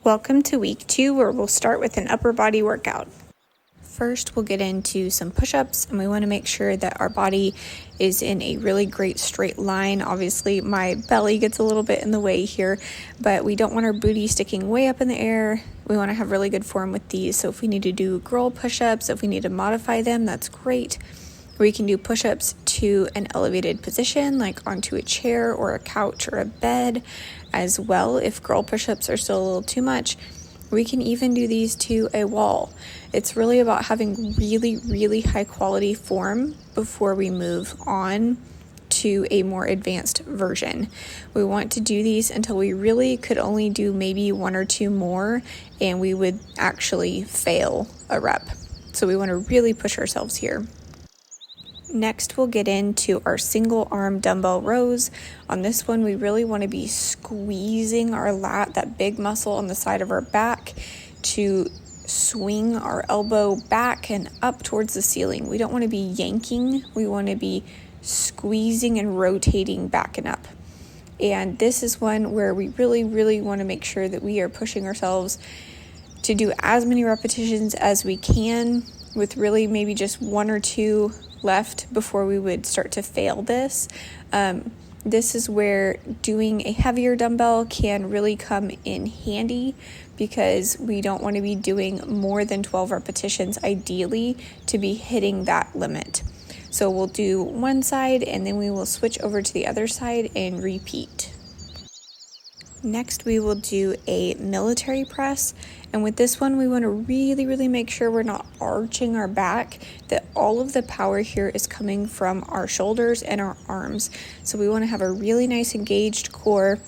Welcome to week 2, where we'll start with an upper body workout. First, we'll get into some push-ups, and we want to make sure that our body is in a really great straight line. Obviously, my belly gets a little bit in the way here, but we don't want our booty sticking way up in the air. We want to have really good form with these. So if we need to do girl push-ups, if we need to modify them, that's great. We can do push-ups to an elevated position, like onto a chair or a couch or a bed as well. If girl push-ups are still a little too much, we can even do these to a wall. It's really about having really, really high quality form before we move on to a more advanced version. We want to do these until we really could only do maybe 1 or 2 more, and we would actually fail a rep. So we want to really push ourselves here. Next, we'll get into our single arm dumbbell rows. On this one, we really want to be squeezing our lat, that big muscle on the side of our back, to swing our elbow back and up towards the ceiling. We don't want to be yanking. We want to be squeezing and rotating back and up. And this is one where we really, really want to make sure that we are pushing ourselves to do as many repetitions as we can, with really maybe just 1 or 2 left before we would start to fail this. This is where doing a heavier dumbbell can really come in handy, because we don't want to be doing more than 12 repetitions ideally to be hitting that limit. So we'll do one side and then we will switch over to the other side and repeat. Next, we will do a military press, and with this one, we want to really, really make sure we're not arching our back, that all of the power here is coming from our shoulders and our arms. So we want to have a really nice engaged core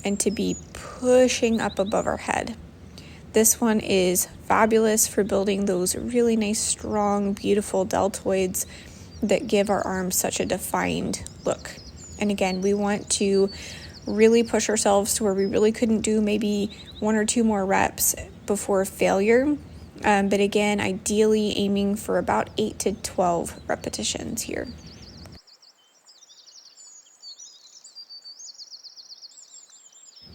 and to be pushing up above our head. This one is fabulous for building those really nice, strong, beautiful deltoids that give our arms such a defined look. And again, we want to really push ourselves to where we really couldn't do maybe 1 or 2 more reps before failure. But again, ideally aiming for about 8 to 12 repetitions here.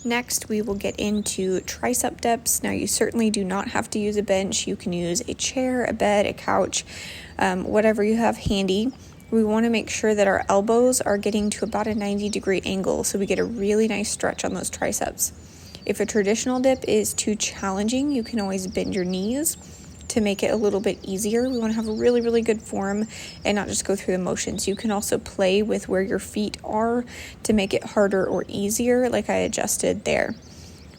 Next, we will get into tricep dips. Now, you certainly do not have to use a bench. You can use a chair, a bed, a couch, whatever you have handy. We want to make sure that our elbows are getting to about a 90-degree angle, so we get a really nice stretch on those triceps. If a traditional dip is too challenging, you can always bend your knees to make it a little bit easier. We want to have a really, really good form and not just go through the motions. You can also play with where your feet are to make it harder or easier, like I adjusted there.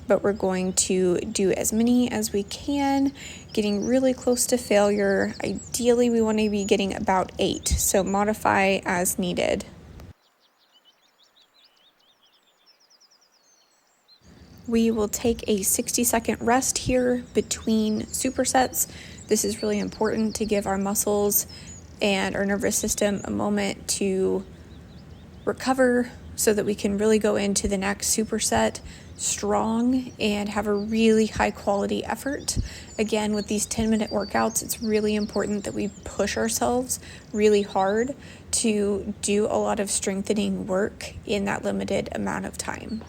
But we're going to do as many as we can, getting really close to failure. Ideally, we want to be getting about 8, so modify as needed. We will take a 60-second rest here between supersets. This is really important to give our muscles and our nervous system a moment to recover so that we can really go into the next superset strong and have a really high quality effort. Again, with these 10-minute workouts, it's really important that we push ourselves really hard to do a lot of strengthening work in that limited amount of time.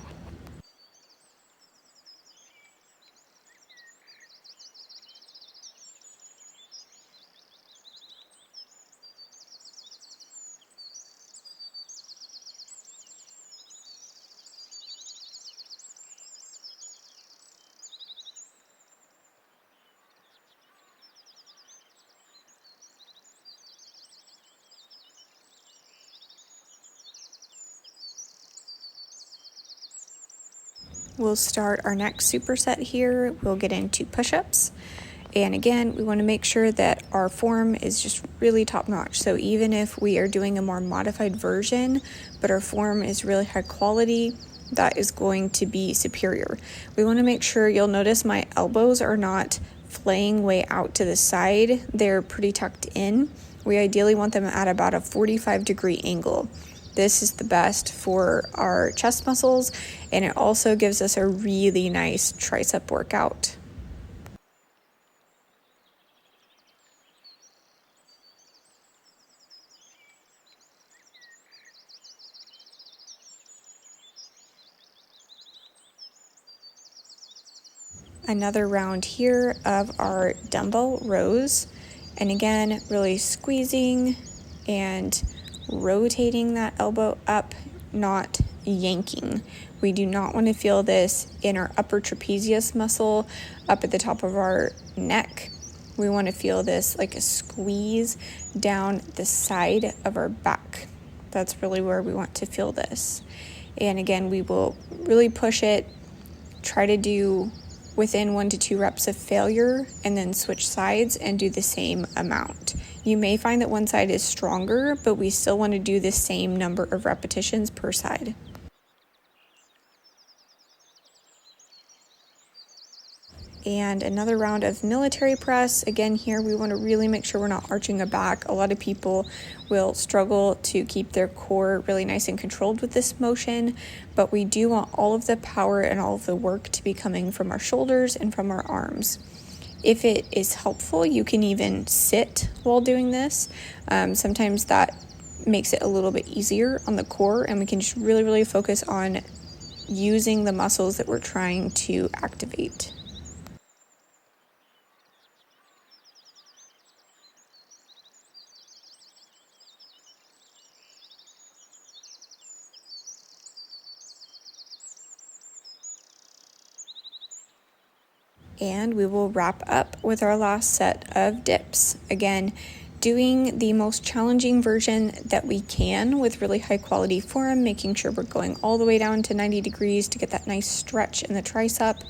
We'll start our next superset here. We'll get into push-ups. And again, we want to make sure that our form is just really top-notch. So even if we are doing a more modified version, but our form is really high quality, that is going to be superior. We want to make sure, you'll notice my elbows are not flaying way out to the side. They're pretty tucked in. We ideally want them at about a 45-degree angle. This is the best for our chest muscles, and it also gives us a really nice tricep workout. Another round here of our dumbbell rows. And again, really squeezing and rotating that elbow up, not yanking. We do not want to feel this in our upper trapezius muscle up at the top of our neck. We want to feel this like a squeeze down the side of our back. That's really where we want to feel this. And again, we will really push it, try to do within 1 to 2 reps of failure, and then switch sides and do the same amount. You may find that one side is stronger, but we still want to do the same number of repetitions per side. And another round of military press. Again, here we want to really make sure we're not arching our back. A lot of people will struggle to keep their core really nice and controlled with this motion, but we do want all of the power and all of the work to be coming from our shoulders and from our arms. If it is helpful, you can even sit while doing this. Sometimes that makes it a little bit easier on the core, and we can just really focus on using the muscles that we're trying to activate. And we will wrap up with our last set of dips. Again, doing the most challenging version that we can with really high quality form, making sure we're going all the way down to 90 degrees to get that nice stretch in the tricep,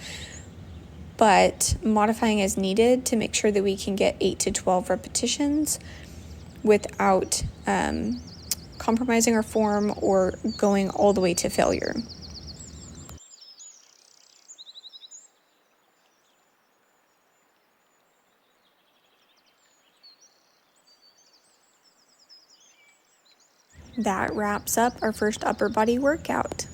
but modifying as needed to make sure that we can get 8 to 12 repetitions without compromising our form or going all the way to failure. That wraps up our first upper body workout.